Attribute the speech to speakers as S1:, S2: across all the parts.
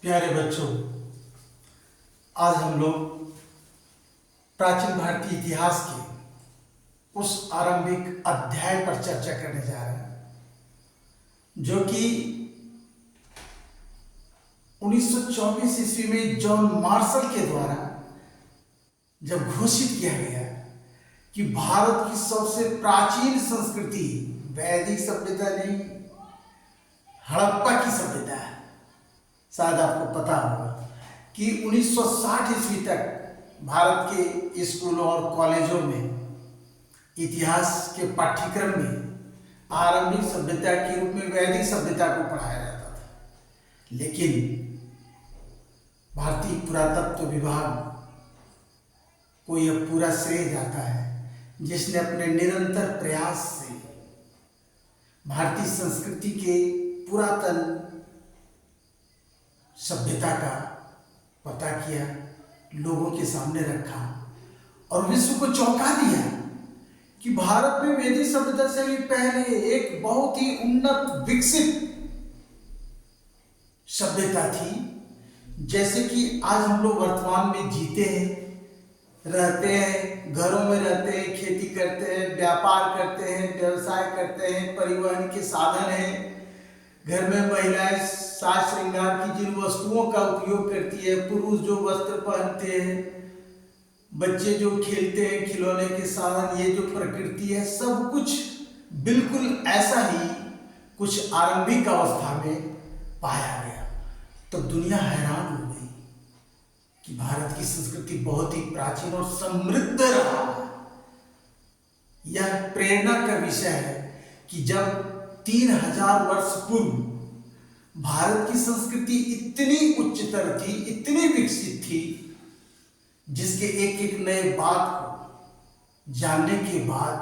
S1: प्यारे बच्चों, आज हम लोग प्राचीन भारतीय इतिहास के उस आरंभिक अध्याय पर चर्चा करने जा रहे हैं जो कि 1924 ईस्वी में जॉन मार्शल के द्वारा जब घोषित किया गया कि भारत की सबसे प्राचीन संस्कृति वैदिक सभ्यता नहीं, हड़प्पा की सभ्यता है। शायद आपको पता होगा कि 1960 ईस्वी तक भारत के स्कूलों और कॉलेजों में इतिहास के पाठ्यक्रम में आरंभिक सभ्यता के रूप में वैदिक सभ्यता को पढ़ाया जाता था, लेकिन भारतीय पुरातत्व विभाग को यह पूरा श्रेय जाता है जिसने अपने निरंतर प्रयास से भारतीय संस्कृति के पुरातन सभ्यता का पता किया, लोगों के सामने रखा और विश्व को चौंका दिया कि भारत में वैदिक सभ्यता से भी पहले एक बहुत ही उन्नत विकसित सभ्यता थी। जैसे कि आज हम लोग वर्तमान में जीते हैं, रहते हैं, घरों में रहते हैं, खेती करते हैं, व्यापार करते हैं, व्यवसाय करते हैं, परिवहन के साधन हैं, घर में महिलाएं साज श्रृंगार की जिन वस्तुओं का उपयोग करती है, पुरुष जो वस्त्र पहनते हैं, बच्चे जो खेलते हैं, खिलौने के साधन, ये जो प्रकृति है, सब कुछ बिल्कुल ऐसा ही कुछ आरंभिक अवस्था में पाया गया। तो दुनिया हैरान हो गई कि भारत की संस्कृति बहुत ही प्राचीन और समृद्ध रहा। यह प्रेरणा का विषय है कि जब 3000 वर्ष पूर्व भारत की संस्कृति इतनी उच्चतर थी, इतनी विकसित थी, जिसके एक एक नए बात को जानने के बाद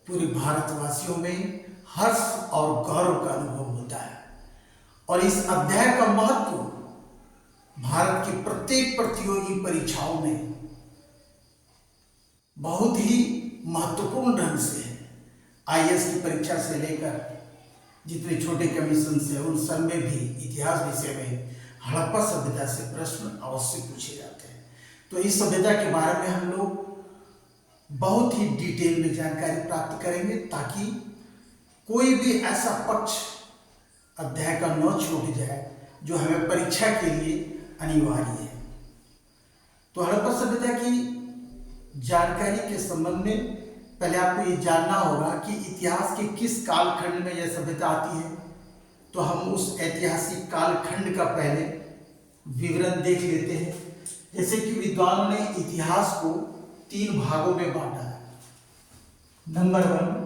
S1: पूरे भारतवासियों में हर्ष और गौरव का अनुभव होता है। और इस अध्याय का महत्व भारत की प्रत्येक प्रतियोगी परीक्षाओं में बहुत ही महत्वपूर्ण ढंग से है। आईएएस की परीक्षा से लेकर जितने छोटे कमीशन से उन सब में भी इतिहास विषय में हड़प्पा सभ्यता से प्रश्न अवश्य पूछे जाते हैं। तो इस सभ्यता के बारे में हम लोग बहुत ही डिटेल में जानकारी प्राप्त करेंगे ताकि कोई भी ऐसा पक्ष अध्याय का न छूट जाए जो हमें परीक्षा के लिए अनिवार्य है। तो हड़प्पा सभ्यता की जानकारी के संबंध में पहले आपको ये जानना होगा कि इतिहास के किस कालखंड में यह सभ्यता आती है। तो हम उस ऐतिहासिक कालखंड का पहले विवरण देख लेते हैं। जैसे कि विद्वानों ने इतिहास को 3 भागों में बांटा है। नंबर 1,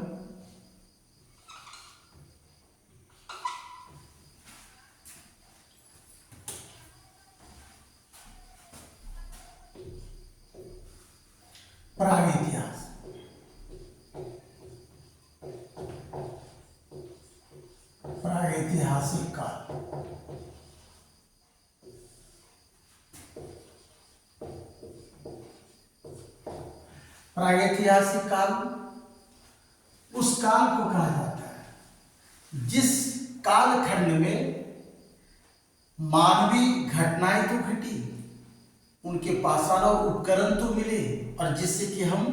S1: प्रागैतिहास। प्रागैतिहासिक काल। प्रागैतिहासिक काल उस काल को कहा जाता है जिस कालखंड में मानवीय घटनाएं तो घटी, उनके पाषाण और उपकरण तो मिले, और जिससे कि हम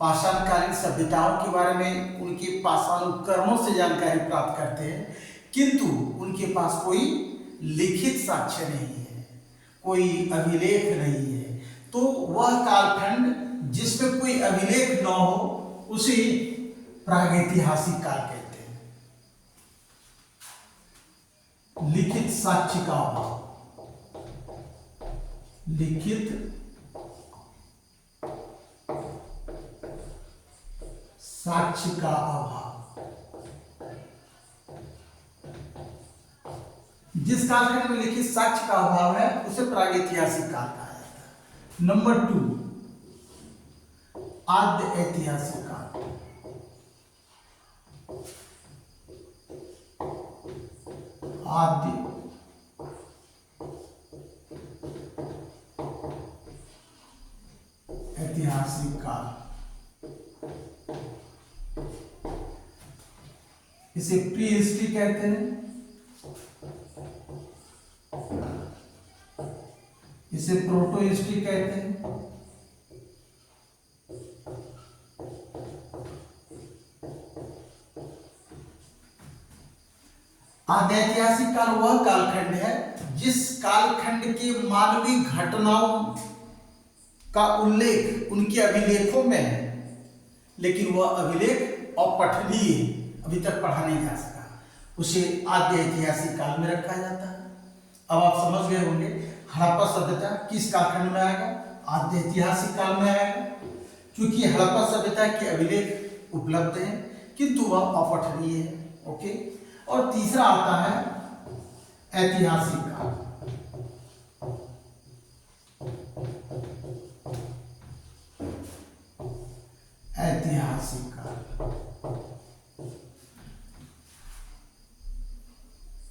S1: पाषाणकालीन सभ्यताओं के बारे में उनके पाषाण उपकरणों से जानकारी प्राप्त करते हैं, किंतु उनके पास कोई लिखित साक्ष्य नहीं है, कोई अभिलेख नहीं है। तो वह कालखंड जिसमें कोई अभिलेख न हो उसे प्रागैतिहासिक काल कहते हैं। लिखित साक्ष्य का अभाव। लिखित साक्ष्य का अभाव। जिस कालखंड में लिखित साक्ष्य का अभाव है उसे प्रागैतिहासिक काल कहा जाता है। नंबर 2, आद्य ऐतिहासिक काल। आद्य ऐतिहासिक काल, इसे प्री हिस्ट्री कहते हैं। इसे प्रोटो हिस्ट्री कहते हैं। आद्य ऐतिहासिक काल वह कालखंड है जिस कालखंड के मानवीय घटनाओं का उल्लेख उनके अभिलेखों में है, लेकिन वह अभिलेख अपठनीय, अभी तक पढ़ा नहीं जा सका, उसे आद्य ऐतिहासिक काल में रखा जाता है। अब आप समझ गए होंगे हड़प्पा सभ्यता किस कालखंड में आएगा, आद्य ऐतिहासिक काल में आएगा, क्योंकि हड़प्पा सभ्यता के अभिलेख उपलब्ध हैं किंतु वह अपठनीय है। ओके, और तीसरा आता है ऐतिहासिक काल। ऐतिहासिक काल,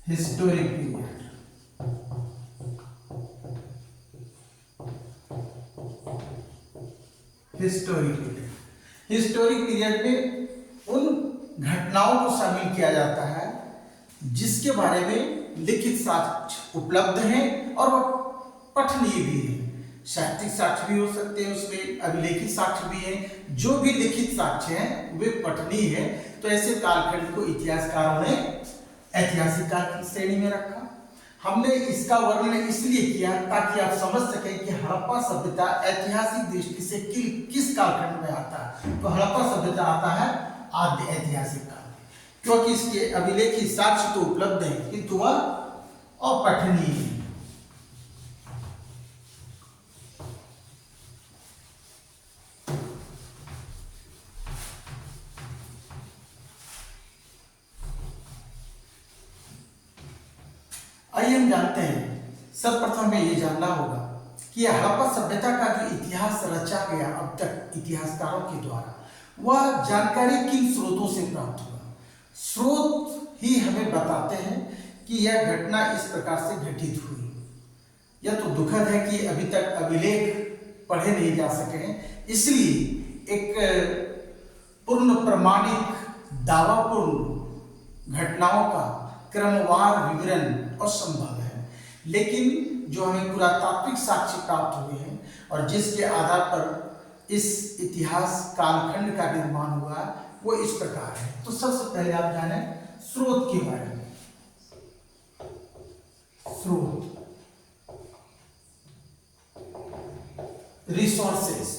S1: हिस्टोरिक पीरियड। हिस्टोरिक पीरियड में उन घटनाओं को शामिल किया जाता है जिसके बारे में लिखित साक्ष्य उपलब्ध हैं और वह पठनीय भी है। साहित्यिक साक्ष्य भी हो सकते हैं, उसमें अभिलेखित साक्ष्य भी हैं। जो भी लिखित साक्ष्य हैं वे पठनीय है। तो ऐसे कालखंड को इतिहासकारों ने ऐतिहासिक काल की श्रेणी में रखा। हमने इसका वर्णन इसलिए किया ताकि आप समझ सकें कि हड़प्पा सभ्यता ऐतिहासिक दृष्टि से किस कालखंड में आता है। तो हड़प्पा सभ्यता आता है आद्य ऐतिहासिक काल, क्योंकि इसके अभिलेखित साक्ष्य तो उपलब्ध है किंतु वह अपठनीय है। आइए हम जानते हैं, सर्वप्रथम हमें यह जानना होगा कि हड़प्पा सभ्यता का जो इतिहास रचा गया अब तक इतिहासकारों के द्वारा, वह जानकारी किन स्रोतों से प्राप्त हुआ। स्रोत ही हमें बताते हैं कि यह घटना इस प्रकार से घटित हुई। यह तो दुखद है कि अभी तक अभिलेख पढ़े नहीं जा सके हैं, इसलिए एक पूर्ण प्रमाणिक दावापूर्ण घटनाओं का क्रमवार विवरण असंभव है। लेकिन जो हमें पुरातात्विक साक्ष्य प्राप्त हुए हैं और जिसके आधार पर इस इतिहास कालखंड का निर्माण हुआ वो इस प्रकार है। तो सबसे पहले आप जाने स्रोत के बारे में। स्रोत, रिसोर्सेस।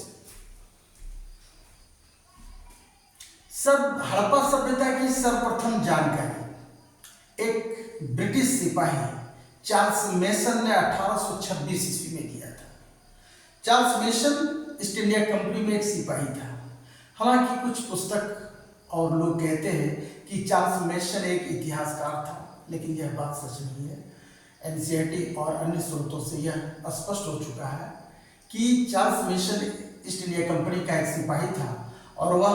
S1: सब हड़प्पा सभ्यता की सर्वप्रथम जानकारी एक ब्रिटिश सिपाही चार्ल्स मेसन ने 1826 ईस्वी में दिया था। Charles mason east India company में एक सिपाही था। हालांकि कुछ पुस्तक और लोग कहते हैं कि चार्ल्स मेसन एक इतिहासकार था, लेकिन यह बात सच नहीं है। एनसीईआरटी और अन्य स्रोतों से यह स्पष्ट हो चुका है कि Charles mason east India company का एक सिपाही था और वह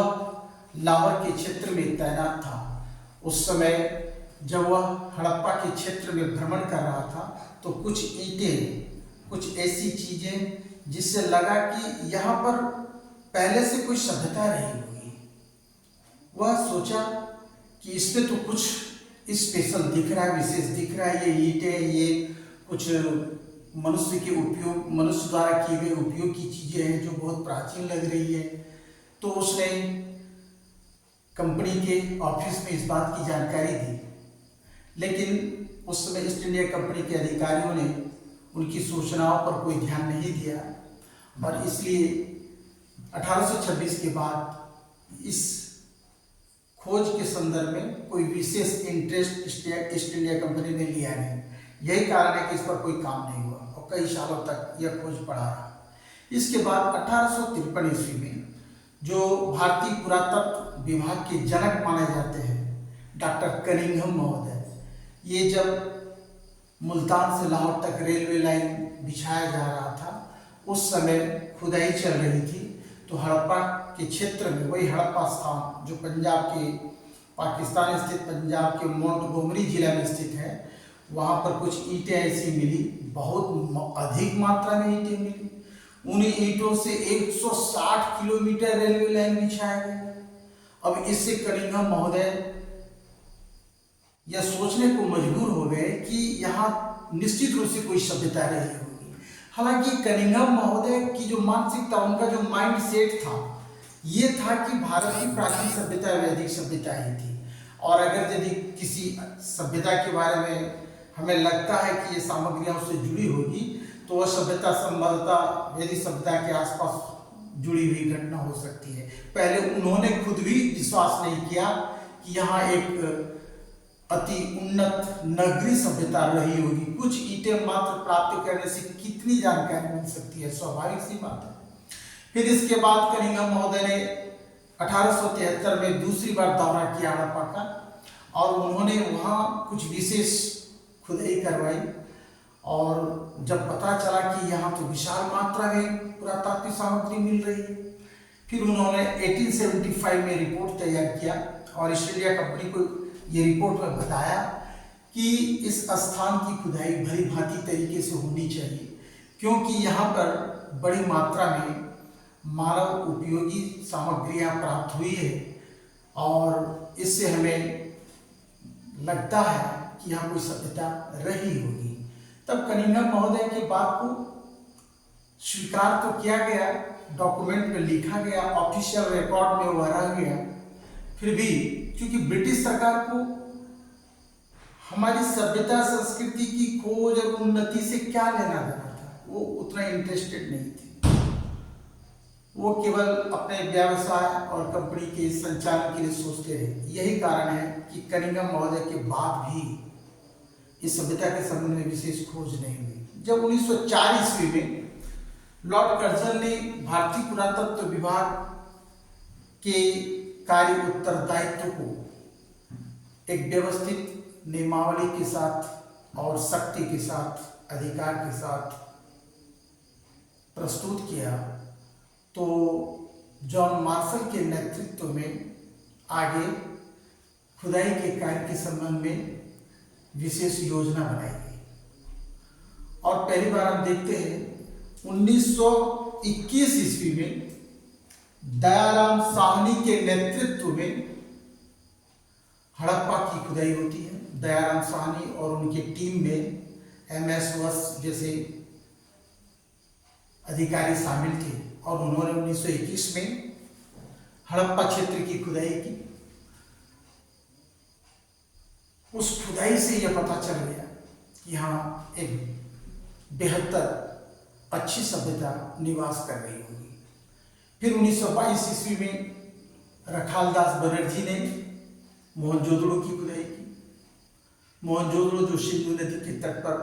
S1: लाहौर के क्षेत्र में तैनात था। उस समय जब वह हड़प्पा के क्षेत्र में भ्रमण कर रहा था तो कुछ ईंटें, कुछ ऐसी चीजें जिससे लगा कि यहाँ पर पहले से कोई सभ्यता रही होगी। वह सोचा कि इसमें तो कुछ स्पेशल दिख रहा है, विशेष दिख रहा है। ये ईंटें, ये कुछ मनुष्य के उपयोग, मनुष्य द्वारा किए गए उपयोग की चीजें हैं जो बहुत प्राचीन लग रही है। तो उसने कंपनी के ऑफिस में इस बात की जानकारी दी, लेकिन उस समय ईस्ट इंडिया कंपनी के अधिकारियों ने उनकी सूचनाओं पर कोई ध्यान नहीं दिया और इसलिए 1826 के बाद इस खोज के संदर्भ में कोई विशेष इंटरेस्ट ईस्ट इंडिया कंपनी ने लिया नहीं। यही कारण है कि इस पर कोई काम नहीं हुआ और कई सालों तक यह खोज पड़ा रहा। इसके बाद 1853 ईस्वी में जो भारतीय पुरातत्व विभाग के जनक माने जाते हैं डॉक्टर कनिंघम महोदय, ये जब मुल्तान से लाहौर तक रेलवे लाइन बिछाया जा रहा था, उस समय खुदाई चल रही थी। तो हड़प्पा के क्षेत्र में, वही हड़प्पा स्थान जो पंजाब के, पाकिस्तान स्थित पंजाब के मोंटगोमरी जिला में स्थित है, वहाँ पर कुछ ईंटें ऐसी मिली, बहुत अधिक मात्रा में ईंटें मिली। उन ईंटों से 160 किलोमीटर रेलवे लाइन बिछाया गया। अब इससे कनिंघम महोदय यह सोचने को मजबूर हो गए कि यहाँ निश्चित रूप से कोई सभ्यता रही होगी। हालांकि कनिंघम महोदय की जो मानसिकता, उनका जो माइंड सेट था, ये था कि भारत की प्राचीन सभ्यता वैदिक सभ्यता ही थी, और अगर यदि किसी सभ्यता के बारे में हमें लगता है कि ये सामग्रियां उससे जुड़ी होगी, तो वह सभ्यता संभवतः वैदिक सभ्यता के आसपास जुड़ी हुई घटना हो सकती है। पहले उन्होंने खुद भी विश्वास नहीं किया कि यहाँ एक अति उन्नत नगरीय सभ्यता रही होगी। कुछ ईंटें मात्र प्राप्त करने से कितनी जानकारी मिल सकती है, स्वाभाविक सी बात है। फिर इसके बाद कनिंघम महोदय ने 1873 में दूसरी बार दौरा किया हड़प्पा का, और उन्होंने वहाँ कुछ विशेष खुदाई करवाई, और जब पता चला कि यहाँ तो विशाल मात्रा में पुरातात्विक सामग्री मिल रही है, फिर उन्होंने 1875 में रिपोर्ट तैयार किया और ऑस्ट्रेलिया कंपनी को ये रिपोर्ट में बताया कि इस स्थान की खुदाई भली भांति तरीके से होनी चाहिए, क्योंकि यहाँ पर बड़ी मात्रा में मानव उपयोगी सामग्रियाँ प्राप्त हुई है, और इससे हमें लगता है कि यहाँ कोई सभ्यता रही होगी। तब कनिंघम महोदय की बात को स्वीकार तो किया गया, डॉक्यूमेंट में लिखा गया, ऑफिशियल रिकॉर्ड में वह रह गया, फिर भी क्योंकि ब्रिटिश सरकार को हमारी सभ्यता संस्कृति की खोज और उन्नति से क्या लेना देना था, वो उतना इंटरेस्टेड नहीं थी। वो केवल अपने व्यवसाय और कंपनी के संचालन के लिए सोचते रहे। यही कारण है कि कनिंघम महोदय के बाद भी इस सभ्यता के संबंध में विशेष खोज नहीं हुई। जब 1904 ईस्वी में लॉर्ड कर्जन ने भारतीय पुरातत्व विभाग के कार्य उत्तरदायित्व को एक व्यवस्थित नियमावली के साथ और शक्ति के साथ, अधिकार के साथ प्रस्तुत किया, तो जॉन मार्शल के नेतृत्व में आगे खुदाई के कार्य के संबंध में विशेष योजना बनाई गई। और पहली बार हम देखते हैं 1921 ईस्वी में दयाराम साहनी के नेतृत्व में हड़प्पा की खुदाई होती है। दयाराम साहनी और उनकी टीम में MS वत्स जैसे अधिकारी शामिल थे, और उन्होंने 1921 में हड़प्पा क्षेत्र की खुदाई की। उस खुदाई से यह पता चल गया कि यहाँ एक बेहतर अच्छी सभ्यता निवास कर रही होगी। फिर 1922 ईस्वी में रखालदास बनर्जी ने मोहनजोदड़ो की खुदाई की। मोहनजोदड़ो जो सिंधु नदी के तट पर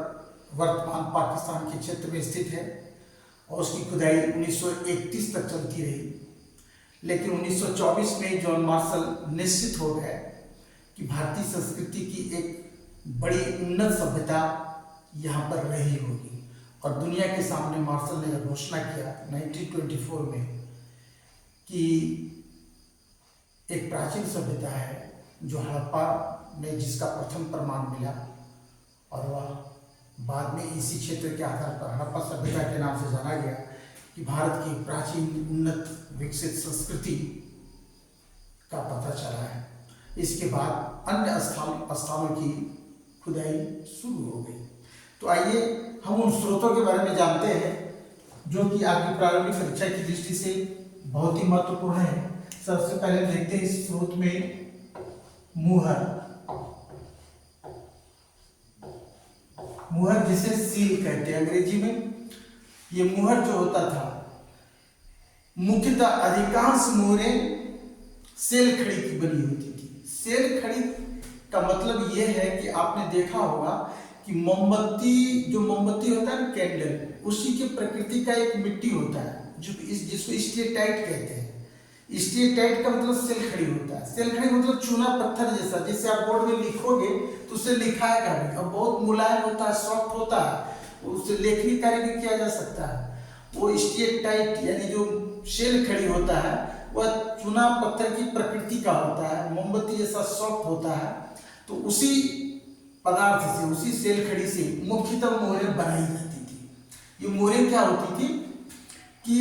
S1: वर्तमान पाकिस्तान के क्षेत्र में स्थित है, और उसकी खुदाई 1931 तक चलती रही। लेकिन 1924 में जॉन मार्शल निश्चित हो गए कि भारतीय संस्कृति की एक बड़ी उन्नत सभ्यता यहाँ पर रही होगी, और दुनिया के सामने मार्शल ने घोषणा किया 1924 में कि एक प्राचीन सभ्यता है जो हड़प्पा में जिसका प्रथम प्रमाण मिला, और वह बाद में इसी क्षेत्र के आधार पर हड़प्पा सभ्यता के नाम से जाना गया, कि भारत की प्राचीन उन्नत विकसित संस्कृति का पता चला है। इसके बाद अन्य स्थानों की खुदाई शुरू हो गई। तो आइए हम उन स्रोतों के बारे में जानते हैं जो कि आपकी प्रारंभिक परीक्षा की दृष्टि से बहुत ही महत्वपूर्ण है। सबसे पहले देखते हैं इस स्रोत में मुहर, मुहर जिसे सील कहते हैं अंग्रेजी में। ये मुहर जो होता था, मुख्यतः अधिकांश मुहरें सेल खड़ी की बनी होती थी। सेल खड़ी का मतलब ये है कि आपने देखा होगा कि मोमबत्ती, जो मोमबत्ती होता है ना, कैंडल, उसी के प्रकृति का एक मिट्टी होता है जो जिसको स्टेटाइट कहते हैं। स्टेटाइट का मतलब सेल खड़ी होता है। सेल खड़ी मतलब चूना पत्थर जैसा, जिससे आप बोर्ड में लिखोगे तो उसे लिखाएगा भी, और बहुत मुलायम होता है, सॉफ्ट होता है, उससे लेखनी कार्य भी किया जा सकता है। वो स्टेटाइट यानी जो सेल खड़ी होता है वह चूना पत्थर की प्रकृति का होता है, मोमबत्ती जैसा सॉफ्ट होता है। तो उसी पदार्थ से, उसी सेल खड़ी से मुख्यतः मोहरें बनाई जाती थी। ये मोहरें क्या होती थी कि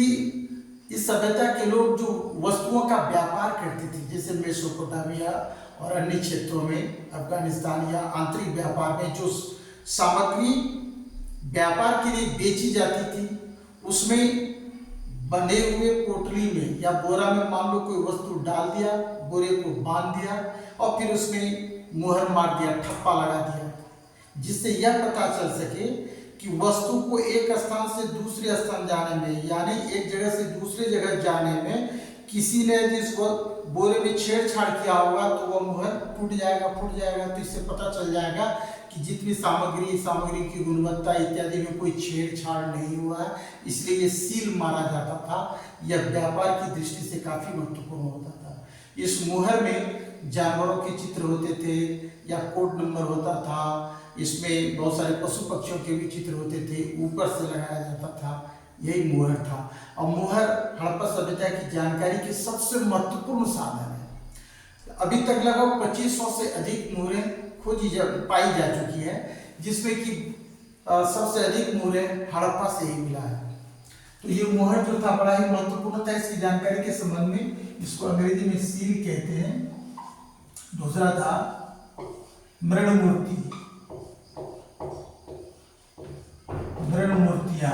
S1: इस सभ्यता के लोग जो वस्तुओं का व्यापार करते थे, जैसे मेसोपोटामिया और अन्य क्षेत्रों में, अफगानिस्तान या आंतरिक व्यापार में जो सामग्री व्यापार के लिए बेची जाती थी। उसमें बंधे हुए पोटली में या बोरा में मान लो कोई वस्तु डाल दिया, बोरे को बांध दिया और फिर उसमें मुहर मार दिया, ठप्पा लगा दिया, जिससे यह पता चल सके कि वस्तु को एक स्थान से दूसरे स्थान जाने में, यानी एक जगह से दूसरे जगह जाने में किसी ने यदि इस बोरे में छेड़छाड़ किया होगा तो वह मुहर फूट जाएगा। तो इससे पता चल जाएगा कि जितनी सामग्री की गुणवत्ता इत्यादि में कोई छेड़छाड़ नहीं हुआ है, इसलिए ये सील मारा जाता था। यह व्यापार की दृष्टि से काफी महत्वपूर्ण होता था। इस मुहर में जानवरों के चित्र होते थे या कोड नंबर होता था, इसमें बहुत सारे पशु पक्षियों के भी चित्र होते थे, ऊपर से लगाया जाता था, यही मुहर था। और मुहर हड़प्पा सभ्यता की जानकारी के सबसे महत्वपूर्ण साधन है। अभी तक लगभग 2500 से अधिक मुहरें पाई जा चुकी है, जिसमें कि सबसे अधिक मुहरें हड़प्पा से ही मिला है। तो ये मुहर जो था बड़ा ही महत्वपूर्ण था इसकी जानकारी के संबंध में। इसको अंग्रेजी में सील कहते हैं। दूसरा था मृण मूर्ति, मृण मूर्तियां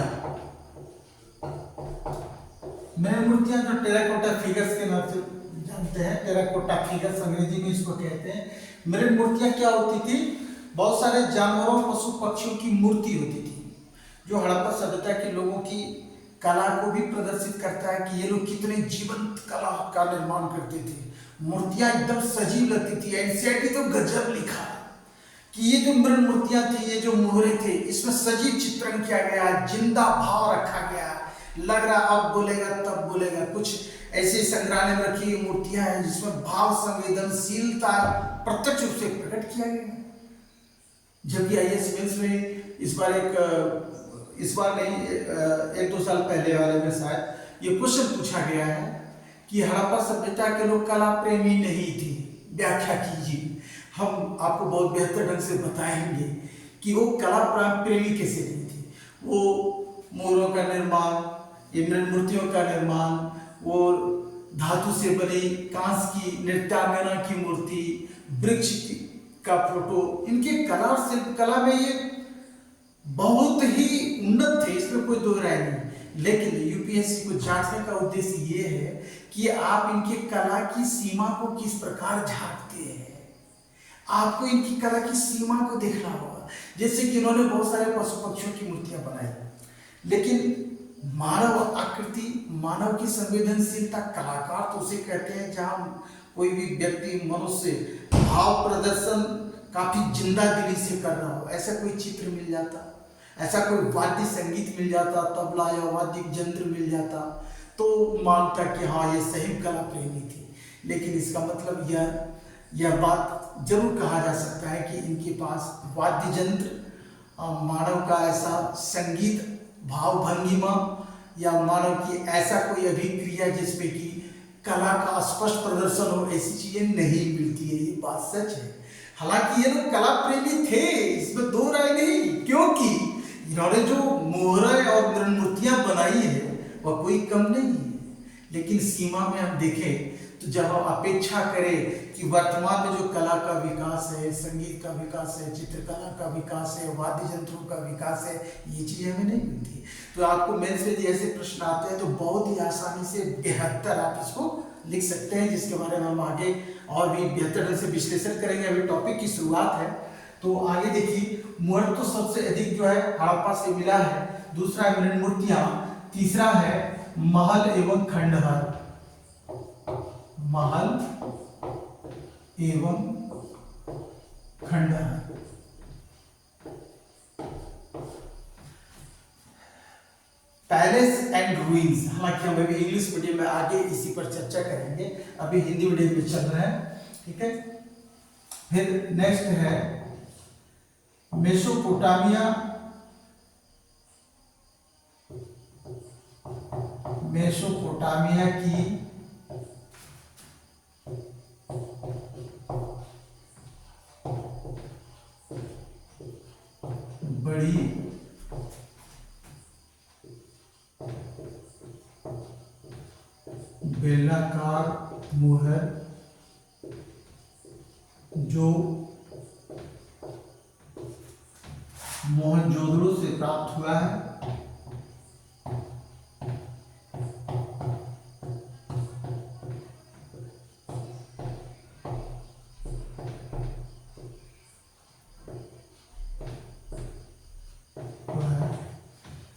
S1: जो टेराकोटा फिगर्स के नाम से जानते हैं, टेराकोटा फिगर्स अंग्रेजी में इसको कहते हैं। मृण मूर्तियां क्या होती थी? बहुत सारे जानवरों, पशु पक्षियों की मूर्ति होती थी, जो हड़प्पा सभ्यता के लोगों की कला को भी प्रदर्शित करता है कि ये लोग कितने जीवंत कला का निर्माण करते थे। मूर्तियां एकदम सजीव लगती थी। एनसीईआरटी तो गजब लिखा कि ये जो मृण मूर्तियां थी, ये जो मोहरे थे, इसमें सजीव चित्रण किया गया, जिंदा भाव रखा गया। लग रहा अब बोलेगा तब बोलेगा। कुछ ऐसे संग्रहालय में रखी हुई मूर्तियां हैं जिसमें भाव संवेदनशीलता प्रत्यक्ष रूप से प्रकट किया गया। जबकि आईएएस मेंस में इस बार नहीं, एक दो साल पहले वाले में शायद ये क्वेश्चन पूछा गया है कि हड़प्पा सभ्यता के लोग कला प्रेमी नहीं थे, व्याख्या कीजिए। हम आपको बहुत बेहतर ढंग से बताएंगे कि वो कला प्रेमी कैसे नहीं थे। वो मोरों का निर्माण, ये मृण मूर्तियों का निर्माण, वो धातु से बनी कांस की नृत्यांगना की मूर्ति, वृक्ष का फोटो, इनके कला और शिल्प कला में ये बहुत ही उन्नत थे, इसमें कोई दो राय नहीं। लेकिन यूपीएससी को जांचने का उद्देश्य ये है कि आप इनके कला की सीमा को किस प्रकार झांकते हैं। आपको इनकी कला की सीमा को देखना होगा। जैसे कि इन्होंने बहुत सारे पशु पक्षियों की मूर्तियां बनाई, लेकिन मानव आकृति, मानव की संवेदनशीलता, कलाकार तो उसे कहते हैं जहां कोई भी व्यक्ति, मनुष्य भाव प्रदर्शन काफी जिंदा दिली से कर रहा हो। ऐसा कोई चित्र मिल जाता, ऐसा कोई वाद्य संगीत मिल जाता, तबला या वाद्य यंत्र मिल जाता, तो मानता कि हाँ ये सही कला प्रेमी थी। लेकिन इसका मतलब यह बात जरूर कहा जा सकता है कि इनके पास वाद्य यंत्र, मानव का ऐसा संगीत भाव भंगिमा या मानव की ऐसा कोई अभिक्रिया जिसमें कि कला का स्पष्ट प्रदर्शन हो, ऐसी चीजें नहीं मिलती है। ये बात सच है। हालांकि ये लोग कला प्रेमी थे, इसमें दो राय नहीं, क्योंकि इन्होंने जो मोहरें और मृण मूर्तियां बनाई है वह कोई कम नहीं है। लेकिन सीमा में हम देखें तो जब हम अपेक्षा करें कि वर्तमान में जो कला का विकास है, संगीत का विकास है, चित्रकला का विकास है, वाद्य यंत्रों का विकास है, ये चीजें हमें नहीं मिलती। तो आपको मेंस में ऐसे प्रश्न आते हैं तो बहुत ही आसानी से 72 आप इसको लिख सकते हैं, जिसके बारे में हम आगे और भी बेहतर ढंग से विश्लेषण करेंगे। अभी टॉपिक की शुरुआत है, तो आगे देखिए। मुहर तो सबसे अधिक जो है हड़प्पा से मिला है, दूसरा है मृण मूर्तियां, तीसरा है महल एवं खंडहर, महल एवं खंडहर। Palace and ruins. हालांकि हम अभी इंग्लिश मीडियम में आगे इसी पर चर्चा करेंगे, अभी हिंदी मीडियम में चल रहा है, ठीक है। फिर नेक्स्ट है मेसोपोटामिया, मेसोपोटामिया की बड़ी बेलनाकार मुहर जो मोहनजोदड़ो से प्राप्त हुआ है।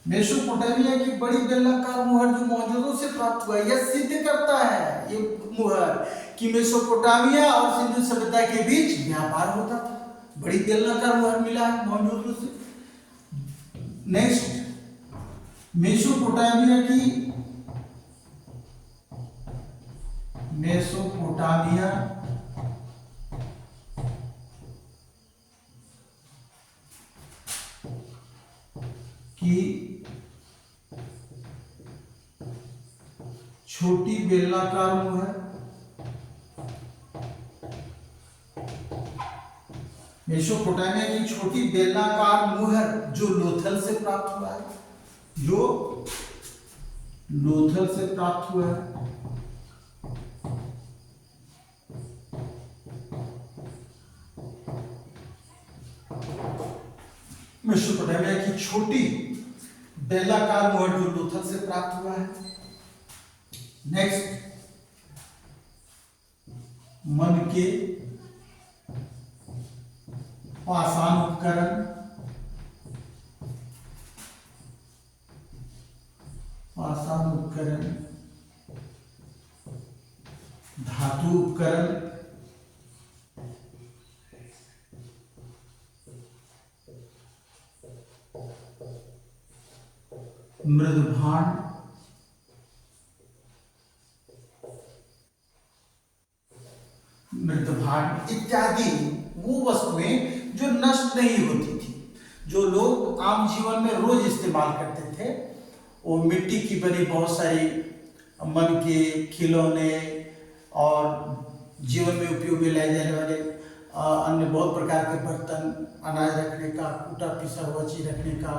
S1: मेसोपोटामिया की बड़ी बेलनाकार मुहर जो मोहनजोदड़ो से प्राप्त हुआ है, यह सिद्ध करता है ये मुहर कि मेसोपोटामिया और सिंधु सभ्यता के बीच व्यापार होता था। बड़ी बेलनाकार मुहर मिला है मोहनजोदड़ो से। नेक्स्ट, मेसोपोटामिया की छोटी बेलनाकार मुहर, मेसोपोटामिया की छोटी बेलनाकार मुहर जो लोथल से प्राप्त हुआ है, मेसोपोटामिया की छोटी बेलनाकार मुहर जो लोथल से प्राप्त हुआ है। नेक्स्ट, मन के पाषाण उपकरण, धातु उपकरण, मृदभांड, इत्यादि वो वस्तुएं जो नष्ट नहीं होती थी, जो लोग आम जीवन में रोज इस्तेमाल करते थे। वो मिट्टी की बनी बहुत सारी मन के खिलौने और जीवन में उपयोग में लाए जाने वाले अन्य बहुत प्रकार के बर्तन, अनाज रखने का, कूटा पिसा हुआ चीज रखने का,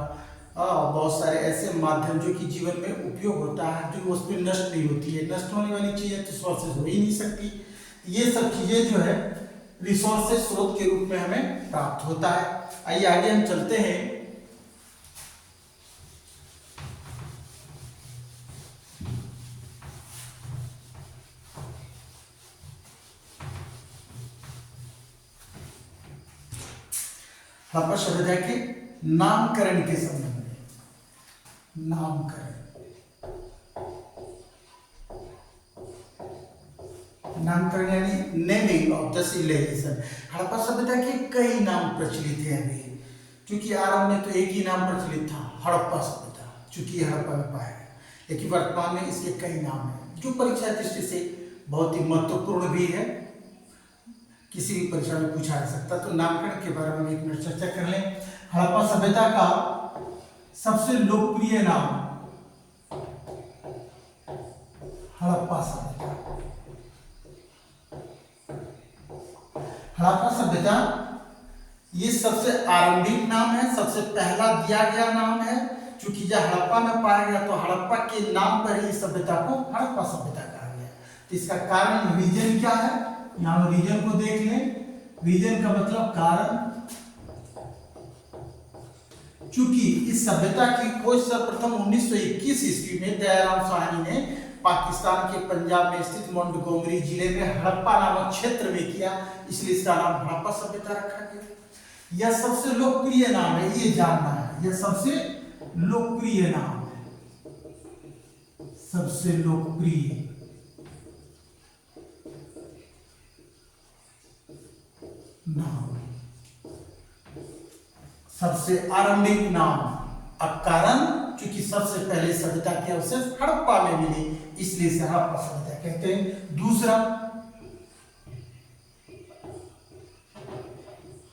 S1: बहुत सारे ऐसे माध्यम जो कि जीवन में उपयोग होता है, जो वस्तु नष्ट नहीं होती है। नष्ट होने वाली चीजें तो रिसोर्सेज हो ही नहीं सकती। ये सब चीजें जो है रिसोर्सेज स्रोत के रूप में हमें प्राप्त होता है। आइए आगे हम चलते हैं। हड़प्पा सभ्यता के नामकरण के संबंध में। नामकरण यानी naming of the civilisation. Harappa सभ्यता के कई नाम प्रचलित हैं अभी, क्योंकि आरंभ में तो एक ही नाम प्रचलित था, हड़प्पा सभ्यता, चूंकि हड़प्पा में पाया गया। लेकिन वर्तमान में इसके कई नाम हैं जो परीक्षा दृष्टि से बहुत ही महत्वपूर्ण भी है, किसी भी परीक्षा में पूछा जा सकता। तो नामकरण के बारे में एक मिनट चर्चा कर लें। हड़प्पा सभ्यता का सबसे लोकप्रिय नाम हड़प्पा सभ्यता। हड़प्पा सभ्यता ये सबसे आरंभिक नाम है, सबसे पहला दिया गया नाम है। चूंकि जब हड़प्पा में पाया गया तो हड़प्पा के नाम पर ही सभ्यता को हड़प्पा सभ्यता कहा गया। तो इसका कारण रीजन क्या है, यहाँ रीजन को देख लें। रीजन का मतलब कारण। चूंकि इस सभ्यता की खोज सर्वप्रथम 1921 ईस्वी में दयाराम साहनी ने पाकिस्तान के पंजाब में स्थित मोंटगोमरी जिले में हड़प्पा नामक क्षेत्र में किया, इसलिए इसका नाम हड़प्पा सभ्यता रखा गया। यह सबसे लोकप्रिय नाम है, ये जानना है। यह सबसे लोकप्रिय नाम है, सबसे लोकप्रिय नाम, सबसे आरंभिक नाम। अब कारण, चूंकि सबसे पहले सभ्यता के अवशेष हड़प्पा में मिले, इसलिए इसे हड़प्पा सभ्यता कहते हैं। दूसरा,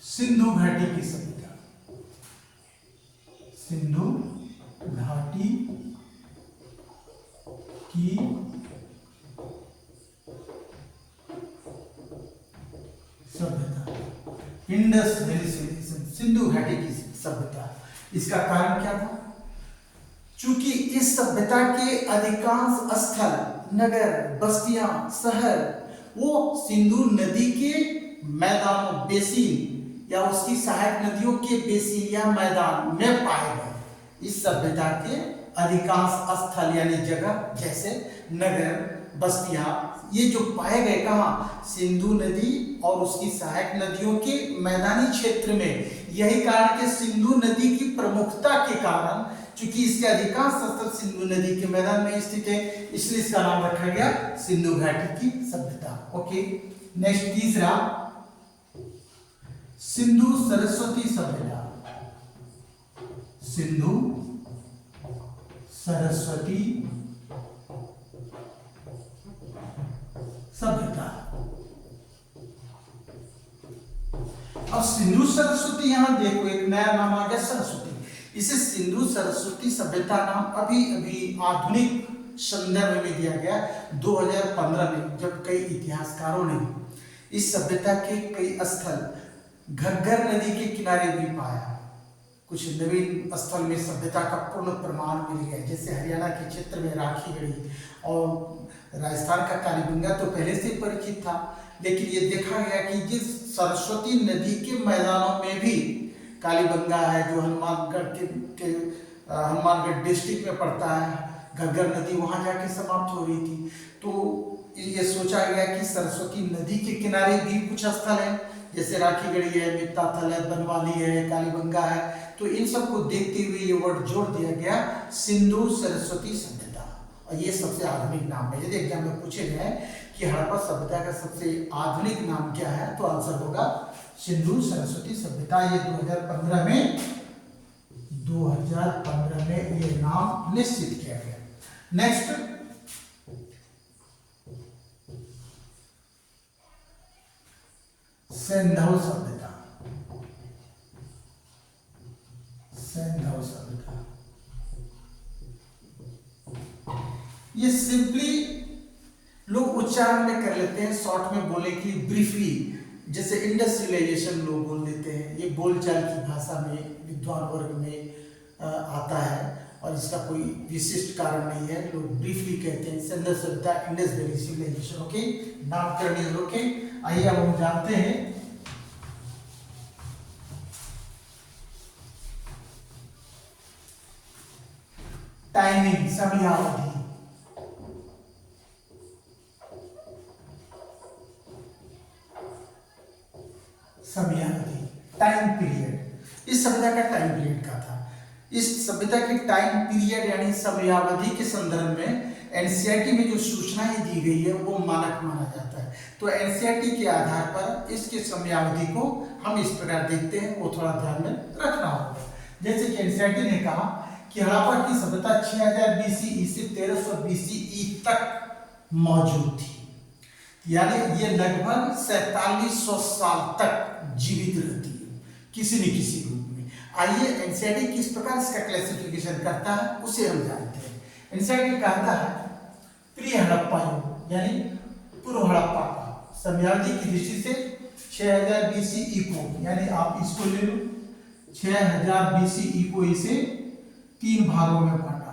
S1: सिंधु घाटी की सभ्यता। सिंधु घाटी की सभ्यता, इंडस वैली सिविलाइजेशन, सिंधु घाटी की सभ्यता। इसका कारण क्या था? चूंकि इस सभ्यता के अधिकांश स्थल, नगर, बस्तियां, शहर वो सिंधु नदी के मैदानों, बेसिन या उसकी सहायक नदियों के बेसिन या मैदान में पाए गए। इस सभ्यता के अधिकांश स्थल यानी जगह जैसे नगर, बस्तियां, ये जो पाए गए कहाँ, सिंधु नदी और उसकी सहायक नदियों के मैदानी क्षेत्र में। यही कारण कि सिंधु नदी की प्रमुखता के कारण, चूंकि इसके अधिकांश स्थल सिंधु नदी के मैदान में स्थित है, इसलिए इसका नाम रखा गया सिंधु घाटी की सभ्यता। ओके, नेक्स्ट तीसरा, सिंधु सरस्वती सभ्यता। सिंधु सरस्वती सभ्यता। अब सिंधु सरस्वती, यहां देखो एक नया नाम आ गया, सरस्वती। इसे सिंधु सरस्वती सभ्यता नाम अभी अभी आधुनिक संदर्भ में दिया गया 2015 में, जब कई इतिहासकारों ने इस सभ्यता के कई स्थल घग्गर नदी के किनारे भी पाया। कुछ नवीन स्थल में सभ्यता का पूर्ण प्रमाण मिल गया, जैसे हरियाणा के क्षेत्र में राखीगढ़ी और राजस्थान का कालीबंगा तो पहले से परिचित था, लेकिन ये देखा गया कि जिस सरस्वती नदी के मैदानों में भी, कालीबंगा है जो हनुमानगढ़ डिस्ट्रिक्ट में पड़ता है, घग्गर नदी वहां जाके समाप्त हो रही थी, तो ये सोचा गया कि सरस्वती नदी के किनारे भी कुछ स्थल है, जैसे राखीगढ़ी है, मित्ताथल है, बनवाली है, कालीबंगा है, तो इन सबको देखते हुए ये वर्ड जोड़ दिया गया सिंधु सरस्वती सभ्यता। और ये सबसे आधुनिक नाम है। यदि एग्जाम में पूछे गए कि हड़प्पा सभ्यता का सबसे आधुनिक नाम क्या है, तो आंसर होगा सिंधु सरस्वती सभ्यता। ये 2015 में ये नाम निश्चित किया गया। नेक्स्ट, सिंधु सभ्यता। सिंधु सभ्यता ये सिंपली लोग उच्चारण में कर लेते हैं, शॉर्ट में बोले कि ब्रीफली, जैसे इंडस्ट्रियलाइजेशन लोग बोल देते हैं। ये बोलचाल की भाषा में विद्वान वर्ग में आता है और इसका कोई विशिष्ट कारण नहीं है, लोग ब्रीफली कहते हैं सिंधु सभ्यता, इंडस वैली सिविलाइजेशन। ओके, नामकरण इज ओके। आइए अब हम जानते हैं टाइमिंग, समयावधि। समयावधि, टाइम पीरियड। इस सभ्यता का टाइम पीरियड का था। इस सभ्यता के टाइम पीरियड यानी समयावधि के संदर्भ में एनसीईआरटी में जो सूचनाएं दी गई है वो मानक माना जाता है। तो एनसीईआरटी के आधार पर इसके समयावधि को हम इस प्रकार देखते हैं, वो थोड़ा ध्यान में रखना होगा। जैसे कि एनसीईआरटी ने कहा कि हड़प्पा की सभ्यता 6000 बीसीई से 1300 बीसीई तक मौजूद थी, यानी ये लगभग 4700 साल तक जीवित रहती है किसी न किसी रूप में। आइए एनसीईआरटी किस प्रकार इसका क्लासिफिकेशन करता है उसे हम जानते हैं। एनसीईआरटी कहता है प्री हड़प्पा युग यानी पूर्व हड़प्पा का समयावधि की दृष्टि से 6000 बीसीई को, यानी आप इसको ले लो 6000 बीसीई को इसे 3 भागों में बांटा।